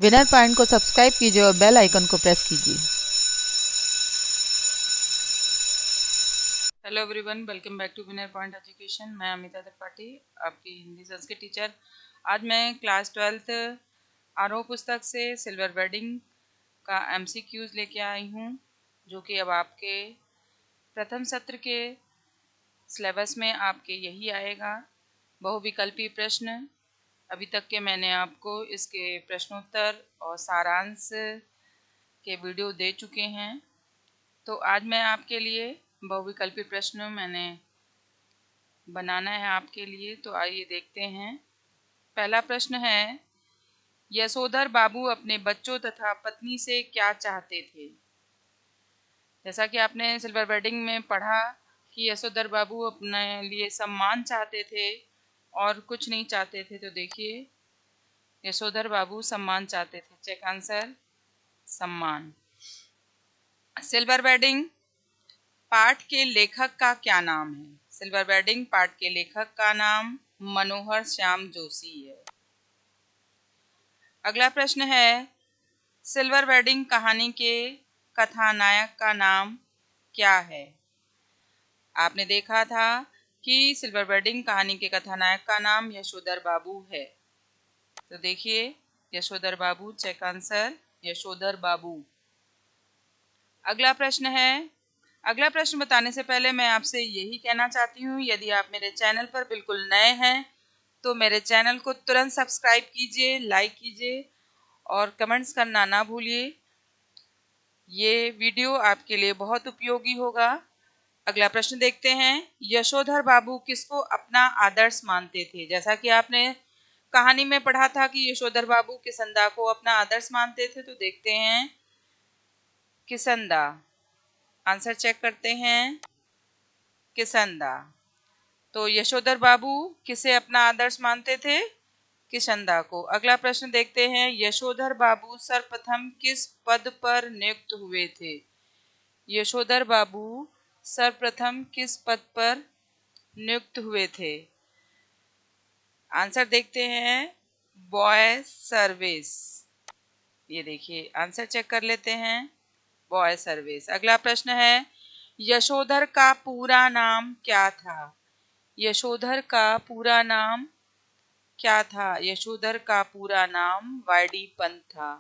Winner point को subscribe कीजिए और बेल आइकन को प्रेस कीजिए। Hello everyone, welcome back to winner point education. मैं अमिता त्रिपाठी, आपकी हिंदी संस्कृत टीचर। आज मैं क्लास 12th आरोह पुस्तक से सिल्वर वेडिंग का MCQs लेके आई हूँ, जो कि अब आपके प्रथम सत्र के सिलेबस में आपके यही आएगा। बहुविकल्पी प्रश्न, अभी तक के मैंने आपको इसके प्रश्नोत्तर और सारांश के वीडियो दे चुके हैं। तो आज मैं आपके लिए बहुविकल्पी प्रश्न मैंने बनाना है आपके लिए, तो आइए देखते हैं। पहला प्रश्न है, यशोधर बाबू अपने बच्चों तथा पत्नी से क्या चाहते थे? जैसा कि आपने सिल्वर वेडिंग में पढ़ा कि यशोधर बाबू अपने लिए सम्मान चाहते थे और कुछ नहीं चाहते थे। तो देखिए, यशोधर बाबू सम्मान चाहते थे। चेक आंसर, सम्मान। सिल्वर वेडिंग पाठ के लेखक का क्या नाम है? सिल्वर वेडिंग पाठ के लेखक का नाम मनोहर श्याम जोशी है। अगला प्रश्न है, सिल्वर वेडिंग कहानी के कथानायक का नाम क्या है? आपने देखा था कि सिल्वर वेडिंग कहानी के कथानायक का नाम यशोधर बाबू है। तो देखिए, यशोधर बाबू। चेक आंसर, यशोधर बाबू। अगला प्रश्न है, अगला प्रश्न बताने से पहले मैं आपसे यही कहना चाहती हूँ, यदि आप मेरे चैनल पर बिल्कुल नए हैं तो मेरे चैनल को तुरंत सब्सक्राइब कीजिए, लाइक कीजिए और कमेंट्स करना ना भूलिए। ये वीडियो आपके लिए बहुत उपयोगी होगा। अगला प्रश्न देखते हैं, यशोधर बाबू किसको अपना आदर्श मानते थे? जैसा कि आपने कहानी में पढ़ा था कि यशोधर बाबू किसंदा को अपना आदर्श मानते थे। तो देखते हैं, किसंदा। आंसर चेक करते हैं, किसंदा। तो यशोधर बाबू किसे अपना आदर्श मानते थे? किसंदा को। अगला प्रश्न देखते हैं, यशोधर बाबू सर्वप्रथम किस पद पर नियुक्त हुए थे? यशोधर बाबू सर्वप्रथम किस पद पर नियुक्त हुए थे? आंसर देखते हैं, बॉय सर्विस। ये देखिए, आंसर चेक कर लेते हैं, बॉय सर्विस। अगला प्रश्न है, यशोधर का पूरा नाम क्या था? यशोधर का पूरा नाम क्या था? यशोधर का पूरा नाम वाईडी पंत था।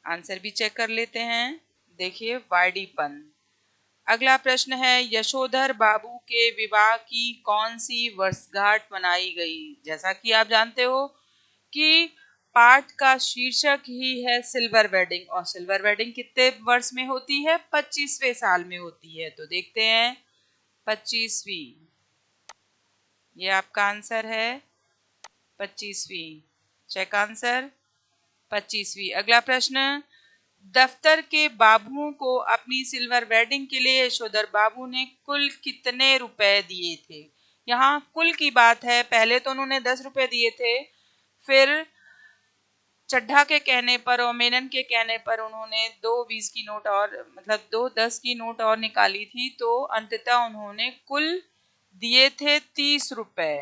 आंसर भी चेक कर लेते हैं, देखिए, वाईडी पंत। अगला प्रश्न है, यशोधर बाबू के विवाह की कौन सी वर्षगांठ मनाई गई? जैसा कि आप जानते हो कि पाठ का शीर्षक ही है सिल्वर वेडिंग, और सिल्वर वेडिंग कितने वर्ष में होती है? 25वें साल में होती है। तो देखते हैं, 25वीं। ये आपका आंसर है, 25वीं। Check answer, 25वीं। अगला प्रश्न, दफ्तर के बाबुओं को अपनी सिल्वर वेडिंग के लिए यशोधर बाबू ने कुल कितने रुपए दिए थे? यहाँ कुल की बात है। पहले तो उन्होंने 10 रुपए दिए थे, फिर चड्ढा के कहने पर और मेनन के कहने पर उन्होंने 2 20 की नोट और मतलब 2 10 की नोट और निकाली थी। तो अंततः उन्होंने कुल दिए थे 30 रुपए।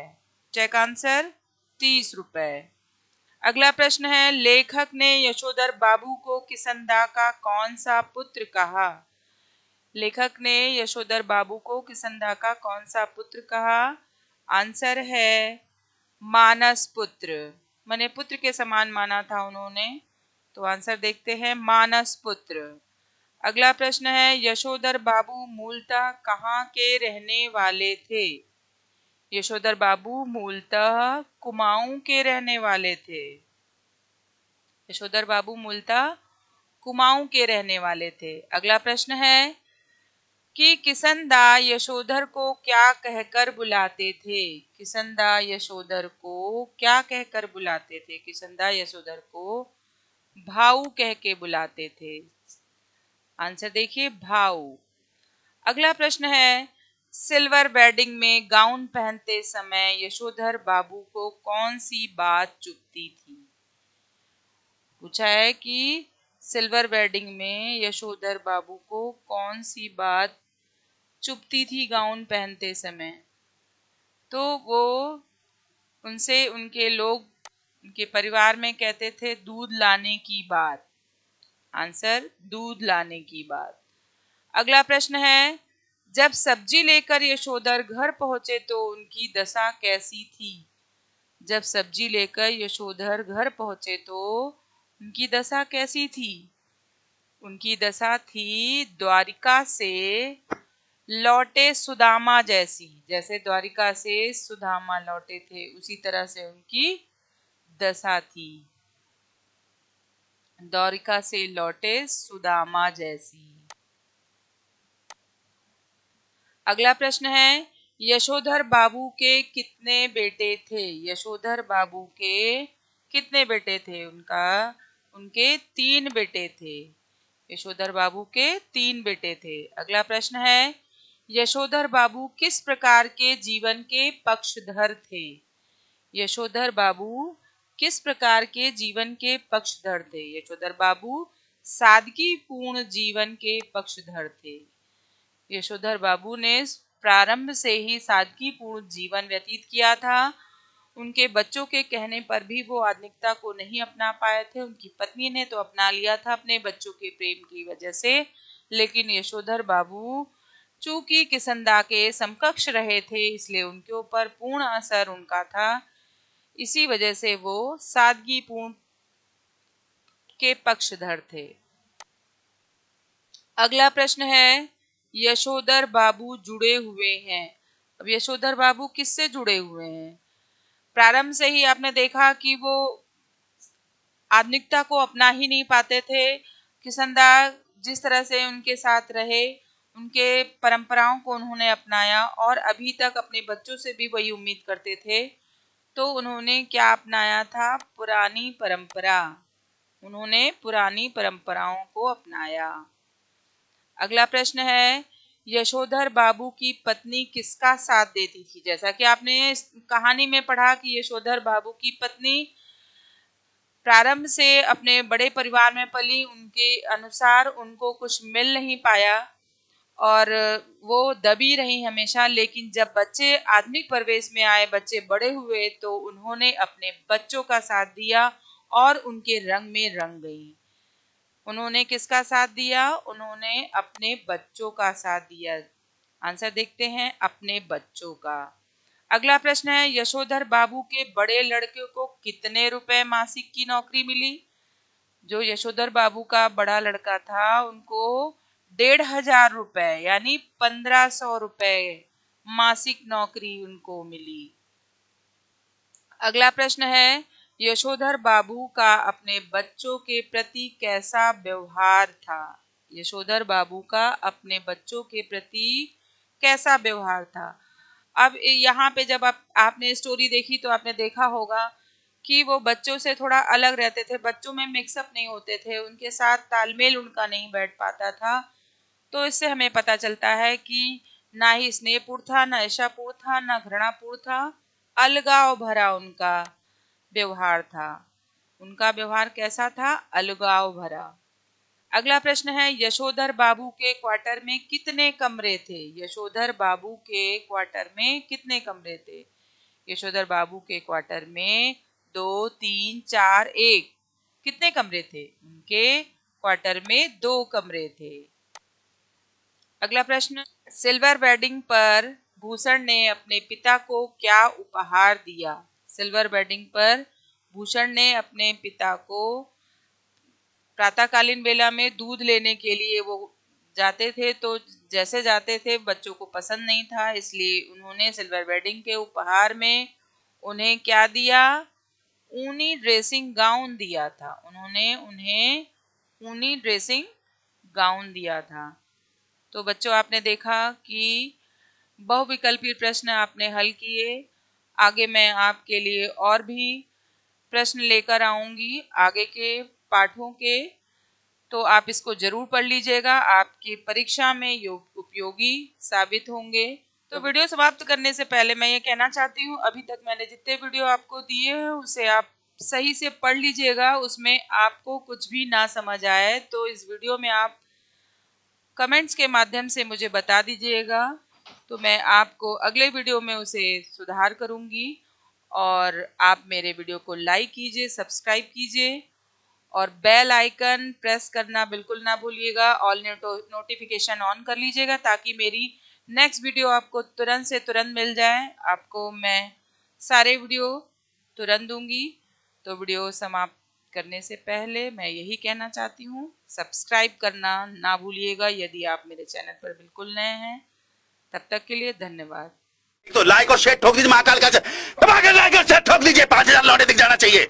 चेक आंसर, 30 रुपए। अगला प्रश्न है, लेखक ने यशोधर बाबू को किसंदा का कौन सा पुत्र कहा? लेखक ने यशोधर बाबू को किसंदा का कौन सा पुत्र कहा? आंसर है, मानस पुत्र। माने पुत्र के समान माना था उन्होंने। तो आंसर देखते हैं, मानस पुत्र। अगला प्रश्न है, यशोधर बाबू मूलतः कहाँ के रहने वाले थे? यशोधर बाबू मूलतः कुमाऊं के रहने वाले थे। यशोधर बाबू मूलतः कुमाऊं के रहने वाले थे। अगला प्रश्न है कि किसंदा यशोधर को क्या कहकर बुलाते थे? किसंदा यशोधर को क्या कहकर बुलाते थे? किसंदा यशोधर को भाऊ कह के बुलाते थे। आंसर देखिए, भाऊ। अगला प्रश्न है, सिल्वर वेडिंग में गाउन पहनते समय यशोधर बाबू को कौन सी बात चुभती थी? पूछा है कि सिल्वर वेडिंग में यशोधर बाबू को कौन सी बात चुभती थी गाउन पहनते समय? तो वो उनसे उनके लोग उनके परिवार में कहते थे दूध लाने की बात। आंसर दूध लाने की बात। अगला प्रश्न है, जब सब्जी लेकर यशोधर घर पहुंचे तो उनकी दशा कैसी थी? जब सब्जी लेकर यशोधर घर पहुंचे तो उनकी दशा कैसी थी? उनकी दशा थी द्वारिका से लौटे सुदामा जैसी। जैसे द्वारिका से सुदामा लौटे थे उसी तरह से उनकी दशा थी। द्वारिका से लौटे सुदामा जैसी। अगला प्रश्न है, यशोधर बाबू के कितने बेटे थे? यशोधर बाबू के कितने बेटे थे? उनके 3 बेटे थे। यशोधर बाबू के 3 बेटे थे। अगला प्रश्न है, यशोधर बाबू किस प्रकार के जीवन के पक्षधर थे? यशोधर बाबू किस प्रकार के जीवन के पक्षधर थे? यशोधर बाबू सादगी पूर्ण जीवन के पक्षधर थे। यशोधर बाबू ने प्रारंभ से ही सादगीपूर्ण जीवन व्यतीत किया था। उनके बच्चों के कहने पर भी वो आधुनिकता को नहीं अपना पाए थे। उनकी पत्नी ने तो अपना लिया था अपने बच्चों के प्रेम की वजह से, लेकिन यशोधर बाबू चूंकि किसंदा के समकक्ष रहे थे इसलिए उनके ऊपर पूर्ण असर उनका था। इसी वजह से वो सादगीपूर्ण के पक्षधर थे। अगला प्रश्न है, यशोधर बाबू जुड़े हुए हैं। अब यशोधर बाबू किससे जुड़े हुए हैं? प्रारंभ से ही आपने देखा कि वो आधुनिकता को अपना ही नहीं पाते थे। किसंदा जिस तरह से उनके साथ रहे, उनके परंपराओं को उन्होंने अपनाया और अभी तक अपने बच्चों से भी वही उम्मीद करते थे। तो उन्होंने क्या अपनाया था? पुरानी परंपरा। उन्होंने पुरानी परंपराओं को अपनाया। अगला प्रश्न है, यशोधर बाबू की पत्नी किसका साथ देती थी? जैसा कि आपने इस कहानी में पढ़ा कि यशोधर बाबू की पत्नी प्रारंभ से अपने बड़े परिवार में पली, उनके अनुसार उनको कुछ मिल नहीं पाया और वो दबी रही हमेशा। लेकिन जब बच्चे आधुनिक परिवेश में आए, बच्चे बड़े हुए, तो उन्होंने अपने बच्चों का साथ दिया और उनके रंग में रंग गई। उन्होंने किसका साथ दिया? उन्होंने अपने बच्चों का साथ दिया। आंसर देखते हैं, अपने बच्चों का। अगला प्रश्न है, यशोधर बाबू के बड़े लड़के को कितने रुपए मासिक की नौकरी मिली? जो यशोधर बाबू का बड़ा लड़का था उनको 1500 रुपए यानी 1500 रुपए मासिक नौकरी उनको मिली। अगला प्रश्न है, यशोधर बाबू का अपने बच्चों के प्रति कैसा व्यवहार था? यशोधर बाबू का अपने बच्चों के प्रति कैसा व्यवहार था? अब यहाँ पे जब आपने स्टोरी देखी तो आपने देखा होगा कि वो बच्चों से थोड़ा अलग रहते थे, बच्चों में मिक्सअप नहीं होते थे, उनके साथ तालमेल उनका नहीं बैठ पाता था। तो इससे हमें पता चलता है कि ना ही स्नेहपूर्ण था, ना ईर्ष्यापूर्ण था, ना घृणापूर्ण था, अलगाव भरा उनका व्यवहार था। उनका व्यवहार कैसा था? अलगाव भरा। अगला प्रश्न है, यशोधर बाबू के क्वार्टर में कितने कमरे थे? यशोधर बाबू के क्वार्टर में कितने कमरे थे? यशोधर बाबू के क्वार्टर में 2, 3, 4, 1 कितने कमरे थे? उनके क्वार्टर में 2 कमरे थे। अगला प्रश्न, सिल्वर वेडिंग पर भूषण ने अपने पिता को क्या उपहार दिया? सिल्वर वेडिंग पर भूषण ने अपने पिता को प्रातःकालीन बेला में दूध लेने के लिए वो जाते थे, तो जैसे जाते थे बच्चों को पसंद नहीं था, इसलिए उन्होंने सिल्वर वेडिंग के उपहार में उन्हें क्या दिया? ऊनी ड्रेसिंग गाउन दिया था। उन्होंने उन्हें ऊनी ड्रेसिंग गाउन दिया था। तो बच्चों, आपने देखा कि बहुविकल्पीय प्रश्न आपने हल किए। आगे मैं आपके लिए और भी प्रश्न लेकर आऊंगी आगे के पाठों के, तो आप इसको जरूर पढ़ लीजिएगा, आपकी परीक्षा में ये उपयोगी साबित होंगे। तो वीडियो समाप्त करने से पहले मैं ये कहना चाहती हूँ, अभी तक मैंने जितने वीडियो आपको दिए हैं उसे आप सही से पढ़ लीजिएगा। उसमें आपको कुछ भी ना समझ आए तो इस वीडियो में आप कमेंट्स के माध्यम से मुझे बता दीजिएगा, तो मैं आपको अगले वीडियो में उसे सुधार करूँगी और आप मेरे वीडियो को लाइक कीजिए, सब्सक्राइब कीजिए और बेल आइकन प्रेस करना बिल्कुल ना भूलिएगा। ऑल नोटिफिकेशन ऑन कर लीजिएगा ताकि मेरी नेक्स्ट वीडियो आपको तुरंत से तुरंत मिल जाए। आपको मैं सारे वीडियो तुरंत दूंगी। तो वीडियो समाप्त करने से पहले मैं यही कहना चाहती हूँ, सब्सक्राइब करना ना भूलिएगा यदि आप मेरे चैनल पर बिल्कुल नए हैं। तब तक के लिए धन्यवाद। तो लाइक और शेयर ठोक दीजिए, महाकाल का दबा के लाइक और शेयर ठोक दीजिए, 5,000 लौटे दिख जाना चाहिए।